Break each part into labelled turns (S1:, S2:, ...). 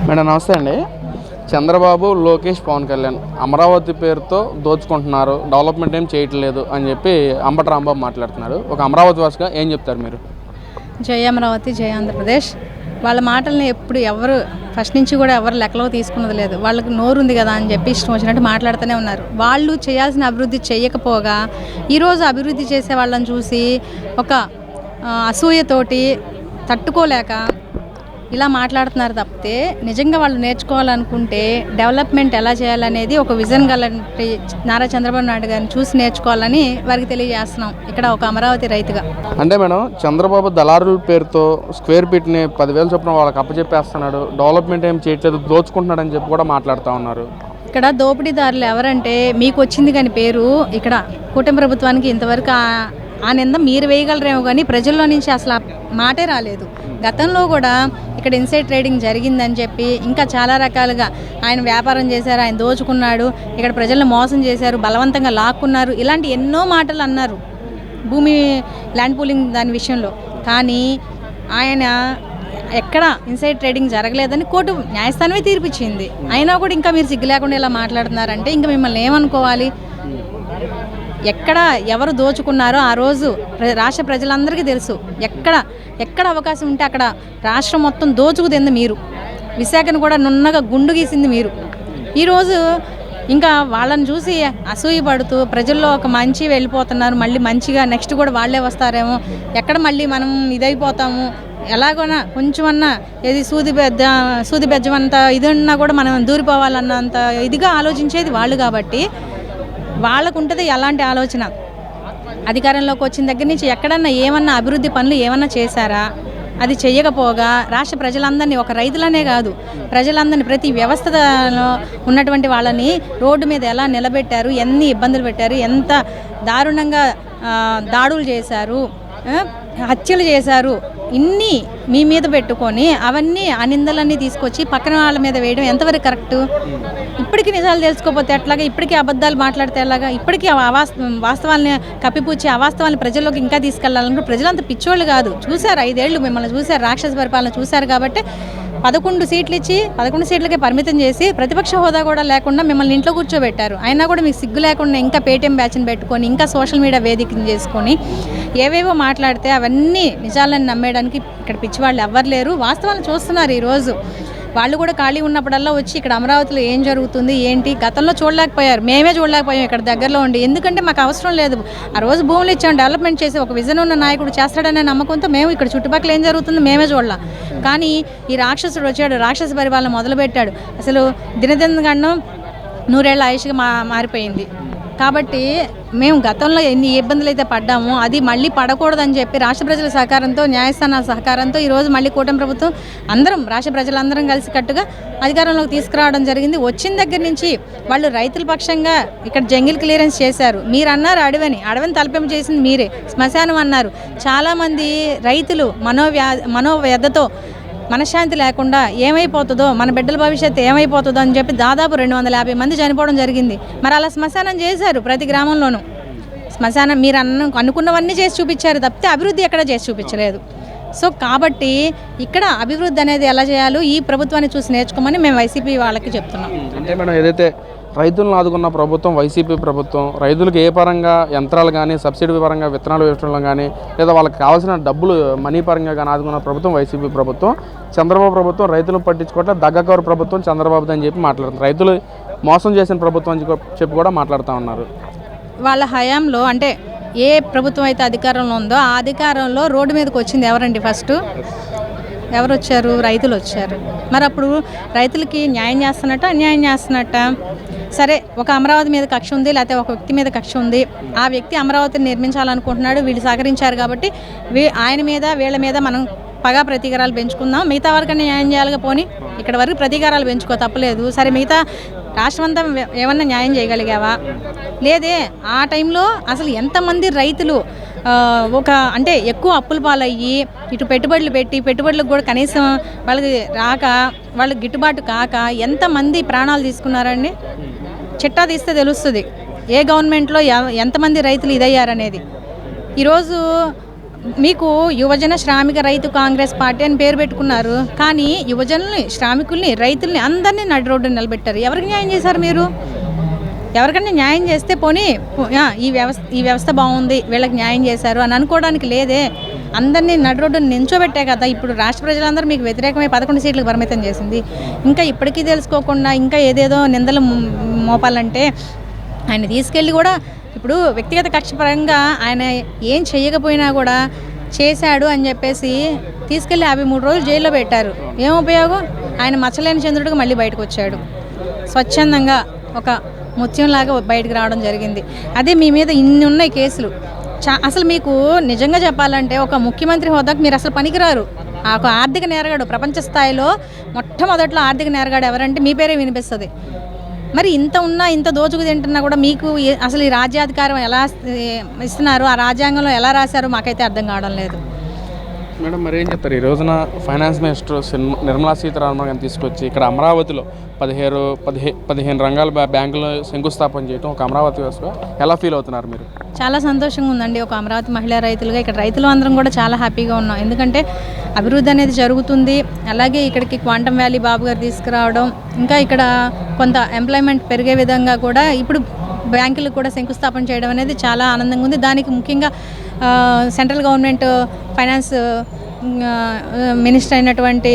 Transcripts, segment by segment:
S1: Madam నమస్తే అండి. చంద్రబాబు, లోకేష్, పవన్ కళ్యాణ్ అమరావతి పేరుతో దోచుకుంటున్నారు, డెవలప్మెంట్ ఏం చేయట్లేదు అని చెప్పి అంబటి రాంబాబు మాట్లాడుతున్నారు. ఒక అమరావతి వాసిగా ఏం చెప్తారు మీరు?
S2: జై అమరావతి, జై ఆంధ్రప్రదేశ్. వాళ్ళ మాటల్ని ఎప్పుడు ఎవరు ఫస్ట్ నుంచి కూడా ఎవరు లెక్కలో తీసుకున్నది లేదు. వాళ్ళకి నోరు ఉంది కదా అని చెప్పి ఇష్టం వచ్చినట్టు మాట్లాడుతూనే ఉన్నారు. వాళ్ళు చేయాల్సిన అభివృద్ధి చేయకపోగా ఈరోజు అభివృద్ధి చేసే వాళ్ళని చూసి ఒక అసూయతోటి తట్టుకోలేక ఇలా మాట్లాడుతున్నారు తప్పితే నిజంగా వాళ్ళు నేర్చుకోవాలనుకుంటే డెవలప్మెంట్ ఎలా చేయాలనేది ఒక విజన్ గల నారా చంద్రబాబు నాయుడు గారిని చూసి నేర్చుకోవాలని వారికి తెలియజేస్తున్నాం ఇక్కడ ఒక అమరావతి రైతుగా.
S1: అంటే మేడం, చంద్రబాబు దళారుల పేరుతో స్క్వేర్ ఫీట్ని 10,000 చొప్పున వాళ్ళకి అప్పచెప్పేస్తున్నాడు, డెవలప్మెంట్ ఏం చేయట్లేదు, దోచుకుంటున్నాడు అని చెప్పి కూడా మాట్లాడుతూ ఉన్నారు.
S2: ఇక్కడ దోపిడీదారులు ఎవరంటే మీకు వచ్చింది కానీ పేరు ఇక్కడ కూటమి ప్రభుత్వానికి ఇంతవరకు ఆ నింద మీరు వేయగలరేమో కానీ ప్రజల్లో నుంచి అసలు ఆ మాటే రాలేదు. గతంలో కూడా ఇక్కడ ఇన్సైడ్ ట్రేడింగ్ జరిగిందని చెప్పి ఇంకా చాలా రకాలుగా ఆయన వ్యాపారం చేశారు, ఆయన దోచుకున్నాడు, ఇక్కడ ప్రజలను మోసం చేశారు, బలవంతంగా లాక్కున్నారు, ఇలాంటి ఎన్నో మాటలు అన్నారు భూమి ల్యాండ్ పూలింగ్ దాని విషయంలో. కానీ ఆయన ఎక్కడ ఇన్సైడ్ ట్రేడింగ్ జరగలేదని కోర్టు న్యాయస్థానమే తీర్పిచ్చింది. అయినా కూడా ఇంకా మీరు సిగ్గు లేకుండా ఇలా మాట్లాడుతున్నారంటే ఇంకా మిమ్మల్ని ఏమనుకోవాలి? ఎక్కడ ఎవరు దోచుకున్నారో ఆ రోజు రాష్ట్ర ప్రజలందరికీ తెలుసు. ఎక్కడ అవకాశం ఉంటే అక్కడ రాష్ట్రం మొత్తం దోచుకుతింది మీరు. విశాఖను కూడా నున్నగా గుండు గీసింది మీరు. ఈరోజు ఇంకా వాళ్ళని చూసి అసూయపడుతూ ప్రజల్లో ఒక మంచి వెళ్ళిపోతున్నారు. మళ్ళీ మంచిగా నెక్స్ట్ కూడా వాళ్ళే వస్తారేమో, ఎక్కడ మళ్ళీ మనం ఇదైపోతాము, ఎలాగోనా కొంచెమన్నా ఏది సూది బెజ్జమంత ఇది ఉన్నా కూడా మనం దూరిపోవాలన్నంత ఇదిగా ఆలోచించేది వాళ్ళు. కాబట్టి వాళ్ళకు ఉంటుంది ఎలాంటి ఆలోచన. అధికారంలోకి వచ్చిన దగ్గర నుంచి ఎక్కడన్నా ఏమన్నా అభివృద్ధి పనులు ఏమన్నా చేశారా? అది చెయ్యకపోగా రాష్ట్ర ప్రజలందరినీ, ఒక రైతులనే కాదు ప్రజలందరినీ, ప్రతి వ్యవస్థలో ఉన్నటువంటి వాళ్ళని రోడ్డు మీద ఎలా నిలబెట్టారు, ఎన్ని ఇబ్బందులు పెట్టారు, ఎంత దారుణంగా దాడులు చేశారు, హత్యలు చేశారు, ఇన్ని మీ మీద పెట్టుకొని అవన్నీ ఆ నిందలన్నీ తీసుకొచ్చి పక్కన వాళ్ళ మీద వేయడం ఎంతవరకు కరెక్టు? ఇప్పటికీ నిజాలు తెలుసుకోకపోతే ఎట్లాగా? ఇప్పటికీ అబద్ధాలు మాట్లాడితే ఎలాగా? ఇప్పటికీ వాస్తవాల్ని కప్పిపుచ్చి అవాస్తవాల్ని ప్రజల్లోకి ఇంకా తీసుకెళ్లాలంటే ప్రజలంతా పిచ్చోళ్ళు కాదు. చూశారు, 5 ఏళ్ళు మిమ్మల్ని చూశారు, రాక్షస పరిపాలన చూశారు. కాబట్టి 11 సీట్లు ఇచ్చి 11 సీట్లకే పరిమితం చేసి ప్రతిపక్ష హోదా కూడా లేకుండా మిమ్మల్ని ఇంట్లో కూర్చోబెట్టారు. అయినా కూడా మీకు సిగ్గు లేకుండా ఇంకా పేటీఎం బ్యాచ్ని పెట్టుకొని ఇంకా సోషల్ మీడియా వేదికను చేసుకొని ఏవేవో మాట్లాడితే అవన్నీ నిజాలను నమ్మేయడానికి ఇక్కడ పిచ్చివాళ్ళు ఎవ్వరు లేరు. వాస్తవాలను చూస్తున్నారు. ఈరోజు వాళ్ళు కూడా ఖాళీ ఉన్నప్పుడల్లా వచ్చి ఇక్కడ అమరావతిలో ఏం జరుగుతుంది ఏంటి గతంలో చూడలేకపోయారు, మేమే చూడలేకపోయాం ఇక్కడ దగ్గరలో ఉండి. ఎందుకంటే మాకు అవసరం లేదు. ఆ రోజు భూములు ఇచ్చాం, డెవలప్మెంట్ చేసి ఒక విజన్ ఉన్న నాయకుడు చేస్తాడనే నమ్మకంతో మేము ఇక్కడ చుట్టుపక్కల ఏం జరుగుతుందో మేమే చూడలేం. కానీ ఈ రాక్షసుడు వచ్చాడు, రాక్షస పరిపాలన మొదలుపెట్టాడు. అసలు దినదినగండం 100 ఏళ్ల ఆయుష్గా మారిపోయింది. కాబట్టి మేము గతంలో ఎన్ని ఇబ్బందులు అయితే పడ్డామో అది మళ్ళీ పడకూడదని చెప్పి రాష్ట్ర ప్రజల సహకారంతో, న్యాయస్థానాల సహకారంతో ఈరోజు మళ్ళీ కూటమి ప్రభుత్వం అందరం రాష్ట్ర ప్రజలందరం కలిసి కట్టుగా అధికారంలోకి తీసుకురావడం జరిగింది. వచ్చిన దగ్గర నుంచి వాళ్ళు రైతుల పక్షంగా ఇక్కడ జంగిల్ క్లియరెన్స్ చేశారు. మీరు అన్నారు అడవిని తలపెంపు చేసింది మీరే. శ్మశానం అన్నారు. చాలామంది రైతులు మనోవ్యధతో మనశ్శాంతి లేకుండా ఏమైపోతుందో, మన బిడ్డల భవిష్యత్తు ఏమైపోతుందో అని చెప్పి దాదాపు 250 మంది చనిపోవడం జరిగింది. మరి అలా శ్మశానం చేశారు ప్రతి గ్రామంలోనూ. శ్మశానం మీరు అనుకున్నవన్నీ చేసి చూపించారు తప్పితే అభివృద్ధి ఎక్కడ చేసి చూపించలేదు. సో కాబట్టి ఇక్కడ అభివృద్ధి అనేది ఎలా చేయాలో ఈ ప్రభుత్వాన్ని చూసి నేర్చుకోమని మేము వైసీపీ వాళ్ళకి చెప్తున్నాం.
S1: అంటే మేడం, ఏదైతే రైతులను ఆదుకున్న ప్రభుత్వం వైసీపీ ప్రభుత్వం, రైతులకు ఏ పరంగా యంత్రాలు కానీ, సబ్సిడీ పరంగా విత్తనాలు వేయడంలో కానీ, లేదా వాళ్ళకి కావాల్సిన డబ్బులు మనీ పరంగా కానీ ఆదుకున్న ప్రభుత్వం వైసీపీ ప్రభుత్వం. చంద్రబాబు ప్రభుత్వం రైతులను పట్టించుకోవట్లే, దగ్గకవరు ప్రభుత్వం చంద్రబాబుది అని చెప్పి మాట్లాడుతున్నారు. రైతులు మోసం చేసిన ప్రభుత్వం అని చెప్పి కూడా మాట్లాడుతూ ఉన్నారు.
S2: వాళ్ళ హయాంలో అంటే ఏ ప్రభుత్వం అయితే అధికారంలో ఉందో ఆ అధికారంలో రోడ్డు మీదకి వచ్చింది ఎవరండి? ఫస్ట్ ఎవరు వచ్చారు? రైతులు వచ్చారు. మరి అప్పుడు రైతులకి న్యాయం చేస్తున్నట్ట, అన్యాయం చేస్తున్నట్ట? సరే, ఒక అమరావతి మీద కక్ష ఉంది, లేకపోతే ఒక వ్యక్తి మీద కక్ష ఉంది. ఆ వ్యక్తి అమరావతిని నిర్మించాలనుకుంటున్నాడు, వీళ్ళు సహకరించారు కాబట్టి ఆయన మీద వీళ్ళ మీద మనం పగా ప్రతీకారాలు పెంచుకుందాం. మిగతా వరకన్నా న్యాయం చేయాలిగా. పోనీ ఇక్కడ వరకు ప్రతీకారాలు పెంచుకో, తప్పలేదు. సరే, మిగతా రాష్ట్రం అంతా ఏమన్నా న్యాయం చేయగలిగావా? లేదే. ఆ టైంలో అసలు ఎంతమంది రైతులు అంటే ఎక్కువ అప్పుల పాలయ్యి ఇటు పెట్టుబడులకు కూడా కనీసం వాళ్ళకి రాక, వాళ్ళకి గిట్టుబాటు కాక ఎంతమంది ప్రాణాలు తీసుకున్నారండి? చిట్టా తీస్తే తెలుస్తుంది ఏ గవర్నమెంట్లో ఎంతమంది రైతులు ఇదయ్యారనేది. ఈరోజు మీకు యువజన శ్రామిక రైతు కాంగ్రెస్ పార్టీ అని పేరు పెట్టుకున్నారు, కానీ యువజనుల్ని, శ్రామికుల్ని, రైతుల్ని అందరినీ నడి రోడ్డు నిలబెట్టారు. ఎవరికి న్యాయం చేశారు మీరు? ఎవరికైనా న్యాయం చేస్తే పోనీ ఈ వ్యవస్థ బాగుంది, వీళ్ళకి న్యాయం చేశారు అని అనుకోవడానికి లేదే. అందరినీ నడి రోడ్డుని నించోబెట్టే కదా ఇప్పుడు రాష్ట్ర ప్రజలందరూ మీకు వ్యతిరేకమై 11 సీట్లకు పరిమితం చేసింది. ఇంకా ఇప్పటికీ తెలుసుకోకుండా ఇంకా ఏదేదో నిందలు మోపాలంటే ఆయన తీసుకెళ్ళి కూడా ఇప్పుడు వ్యక్తిగత కక్షపరంగా ఆయన ఏం చేయకపోయినా కూడా చేశాడు అని చెప్పేసి తీసుకెళ్ళి 53 రోజులు జైల్లో పెట్టారు. ఏం ఉపయోగం? ఆయన మచ్చలేని చంద్రుడిగా మళ్ళీ బయటకు వచ్చాడు. స్వచ్ఛందంగా ఒక ముత్యంలాగా బయటకు రావడం జరిగింది. అదే మీ మీద ఇన్ని ఉన్నాయి కేసులు. అసలు మీకు నిజంగా చెప్పాలంటే ఒక ముఖ్యమంత్రి హోదాకు మీరు అసలు పనికిరారు. ఒక ఆర్థిక నేరగాడు, ప్రపంచ స్థాయిలో మొట్టమొదట్లో ఆర్థిక నేరగాడు ఎవరంటే మీ పేరే వినిపిస్తుంది. మరి ఇంత ఉన్నా, ఇంత దోచుకు తింటున్నా కూడా మీకు అసలు ఈ రాజ్యాధికారం ఎలా ఇస్తున్నారు, ఆ రాజ్యాంగంలో ఎలా రాశారో మాకైతే అర్థం కావడం లేదు.
S1: మేడం మరి ఏం చెప్తారు? ఈ రోజున ఫైనాన్స్ మినిస్టర్ నిర్మలా సీతారామన్ గారిని తీసుకొచ్చి ఇక్కడ అమరావతిలో 15 రంగాల బ్యాంకులో శంకుస్థాపన చేయడం ఒక అమరావతి వ్యవస్థ ఎలా ఫీల్ అవుతున్నారు మీరు?
S2: చాలా సంతోషంగా ఉందండి. ఒక అమరావతి మహిళా రైతులుగా ఇక్కడ రైతులు అందరం కూడా చాలా హ్యాపీగా ఉన్నాం. ఎందుకంటే అభివృద్ధి అనేది జరుగుతుంది. అలాగే ఇక్కడికి క్వాంటమ్ వ్యాలీ బాబు గారు తీసుకురావడం, ఇంకా ఇక్కడ కొంత ఎంప్లాయ్మెంట్ పెరిగే విధంగా కూడా ఇప్పుడు బ్యాంకులకు కూడా శంకుస్థాపన చేయడం అనేది చాలా ఆనందంగా ఉంది. దానికి ముఖ్యంగా సెంట్రల్ గవర్నమెంట్ ఫైనాన్స్ మినిస్టర్ అయినటువంటి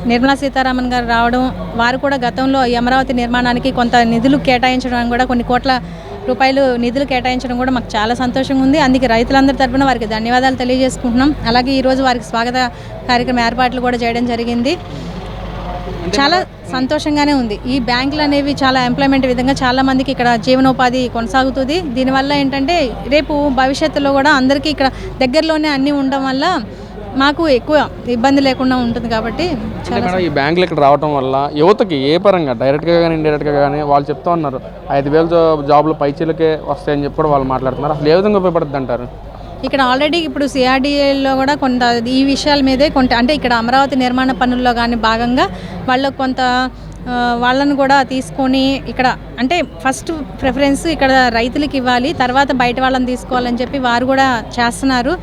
S2: నిర్మలా సీతారామన్ గారు రావడం, వారు కూడా గతంలో ఈ అమరావతి నిర్మాణానికి కొంత నిధులు కేటాయించడం కూడా, కొన్ని కోట్ల రూపాయలు నిధులు కేటాయించడం కూడా మాకు చాలా సంతోషంగా ఉంది. అందుకే రైతులందరి తరఫున వారికి ధన్యవాదాలు తెలియజేసుకుంటున్నాం. అలాగే ఈరోజు వారికి స్వాగత కార్యక్రమ ఏర్పాట్లు కూడా చేయడం జరిగింది. చాలా సంతోషంగానే ఉంది. ఈ బ్యాంకులు అనేవి చాలా ఎంప్లాయ్మెంట్ విధంగా చాలా మందికి ఇక్కడ జీవనోపాధి కొనసాగుతుంది. దీనివల్ల ఏంటంటే రేపు భవిష్యత్తులో కూడా అందరికీ ఇక్కడ దగ్గరలోనే అన్నీ ఉండడం వల్ల మాకు ఎక్కువ ఇబ్బంది లేకుండా ఉంటుంది. కాబట్టి
S1: ఈ బ్యాంకులు ఇక్కడ రావడం వల్ల యువతకి ఏ పరంగా డైరెక్ట్గా కానీ ఇండైరెక్ట్గా కానీ వాళ్ళు చెప్తా ఉన్నారు 5,000 జాబ్లు పైచీలకే వస్తాయని చెప్పి కూడా వాళ్ళు మాట్లాడుతున్నారు. అసలు ఏ విధంగా ఉపయోగపడుతుంది అంటారు?
S2: ఇక్కడ ఆల్రెడీ ఇప్పుడు సిఆర్డీఏలో కూడా కొంత ఈ విషయాల మీదే కొంత, అంటే ఇక్కడ అమరావతి నిర్మాణ పనుల్లో కానీ భాగంగా వాళ్ళకు కొంత వాళ్ళను కూడా తీసుకొని ఇక్కడ అంటే ఫస్ట్ ప్రిఫరెన్స్ ఇక్కడ రైతులకు ఇవ్వాలి, తర్వాత బయట వాళ్ళని తీసుకోవాలని చెప్పి వారు కూడా చేస్తున్నారు.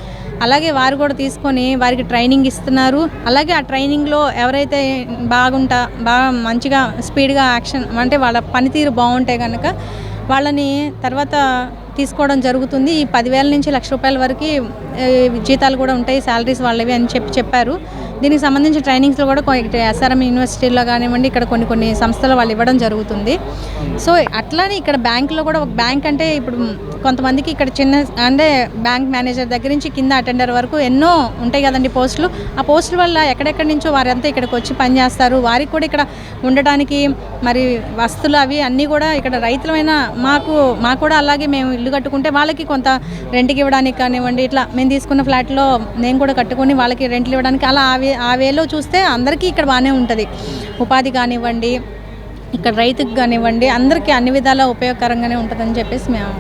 S2: అలాగే వారు కూడా తీసుకొని వారికి ట్రైనింగ్ ఇస్తున్నారు. అలాగే ఆ ట్రైనింగ్లో ఎవరైతే బాగా మంచిగా స్పీడ్గా యాక్షన్ అంటే వాళ్ళ పనితీరు బాగుంటే కనుక వాళ్ళని తర్వాత తీసుకోవడం జరుగుతుంది. ఈ 10,000 నుంచి ₹1,00,000 వరకు జీతాలు కూడా ఉంటాయి, శాలరీస్ వాళ్ళవి అని చెప్పారు. దీనికి సంబంధించిన ట్రైనింగ్స్లో కూడా ఎస్ఆర్ఎం యూనివర్సిటీలో కానివ్వండి, ఇక్కడ కొన్ని సంస్థలు వాళ్ళు ఇవ్వడం జరుగుతుంది. సో అట్లానే ఇక్కడ బ్యాంకులో కూడా ఒక బ్యాంక్ అంటే ఇప్పుడు కొంతమందికి ఇక్కడ చిన్న అంటే బ్యాంక్ మేనేజర్ దగ్గర నుంచి కింద అటెండర్ వరకు ఎన్నో ఉంటాయి కదండి పోస్టులు. ఆ పోస్టుల వల్ల ఎక్కడెక్కడి నుంచో వారంతా ఇక్కడికి వచ్చి పనిచేస్తారు. వారికి కూడా ఇక్కడ ఉండటానికి మరి వస్తువులు అవి అన్నీ కూడా ఇక్కడ రైతులమైన మాకు కూడా అలాగే మేము ఇల్లు కట్టుకుంటే వాళ్ళకి కొంత రెంట్కి ఇవ్వడానికి కానివ్వండి, ఇట్లా మేము తీసుకున్న ఫ్లాట్లో నేను కూడా కట్టుకొని వాళ్ళకి రెంట్లు ఇవ్వడానికి అలా ఆ వేలో చూస్తే అందరికీ ఇక్కడ బాగానే ఉంటుంది. ఉపాధి కానివ్వండి, ఇక్కడ రైతుకు కానివ్వండి, అందరికీ అన్ని విధాలా ఉపయోగకరంగానే ఉంటుందని చెప్పేసి మేము